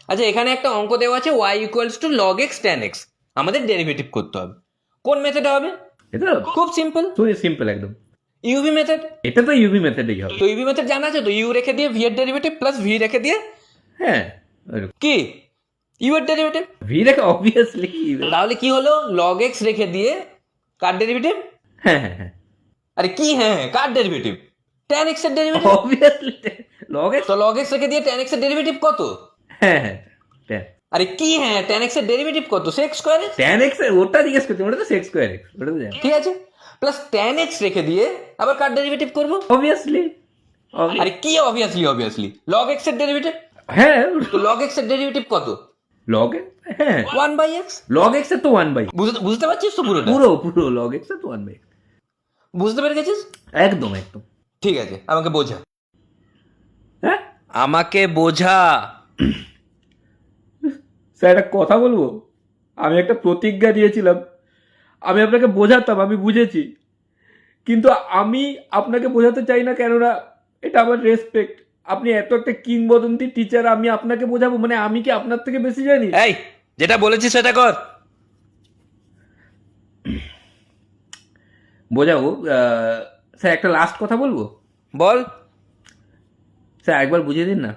আচ্ছা, এখানে একটা অঙ্ক দেওয়া আছে y equals to log x tan x, আমাদের ডেরিভেটিভ করতে হবে। কোন মেথডে হবে? এটা খুব সিম্পল, খুবই সিম্পল একদম। UV method. এটা তো ইউভি মেথডেই হবে। তো ইউভি মেথড জানা আছে তো, ইউ রেখে দিয়ে ভি এর ডেরিভেটিভ প্লাস ভি রেখে দিয়ে হ্যাঁ, কি ইউ এর ডেরিভেটিভ। ভি রেখে অবভিয়াসলি। তাহলে কি হলো, লগ এক্স রেখে দিয়ে কার ডেরিভেটিভ? হ্যাঁ হ্যাঁ হ্যাঁ, আরে কি হ্যাঁ, কার ডেরিভেটিভ? ট্যান এক্স এর ডেরিভেটিভ। Obviously log x. তো লগ এক্স রেখে দিয়ে ট্যান এক্স এর ডেরিভেটিভ কত? হ্যাঁ হ্যাঁ, আরে কি হ্যাঁ, ট্যান এক্স এর ডেরিভেটিভ কত? Sex square. ট্যান এক্স ওটা জিজ্ঞেস করছি, ওটা তো সেক্স স্কোয়ার এক্স, ওটা তো জানি। ঠিক আছে, প্লাস ট্যান এক্স রেখে দিয়ে আবার কার ডেরিভেটিভ করবো? অবভিয়াসলি। আরে কি অবভিয়াসলি? অবভিয়াসলি লগ এক্স এর ডেরিভেটিভ। হ্যাঁ, তো লগ এক্স এর ডেরিভেটিভ কত? লগ হ্যাঁ, 1/x। লগ এক্স এর তো 1/, বুঝতে পারছিস তো পুরোটা? পুরো লগ এক্স এর তো 1/, বুঝতে পেরে গেছিস? একদম একদম। ঠিক আছে, আমাকে বোঝা, হ্যাঁ আমাকে বোঝা। স্যার, একটা কথা বলবো? আমি একটা প্রতিজ্ঞা দিয়েছিলাম, আমি আপনাকে বোঝাতাম, আমি বুঝেছি, কিন্তু আমি আপনাকে বোঝাতে চাই না, কেননা এটা আমার রেসপেক্ট। আপনি এত একটা কিংবদন্তি টিচার, আমি আপনাকে বোঝাবো মানে আমি কি আপনার থেকে বেশি জানি? এই, যেটা বলেছিস সেটা কর। বোঝাবো। স্যার, একটা লাস্ট কথা বলবো। বল। স্যার, একবার বুঝিয়ে দিন না।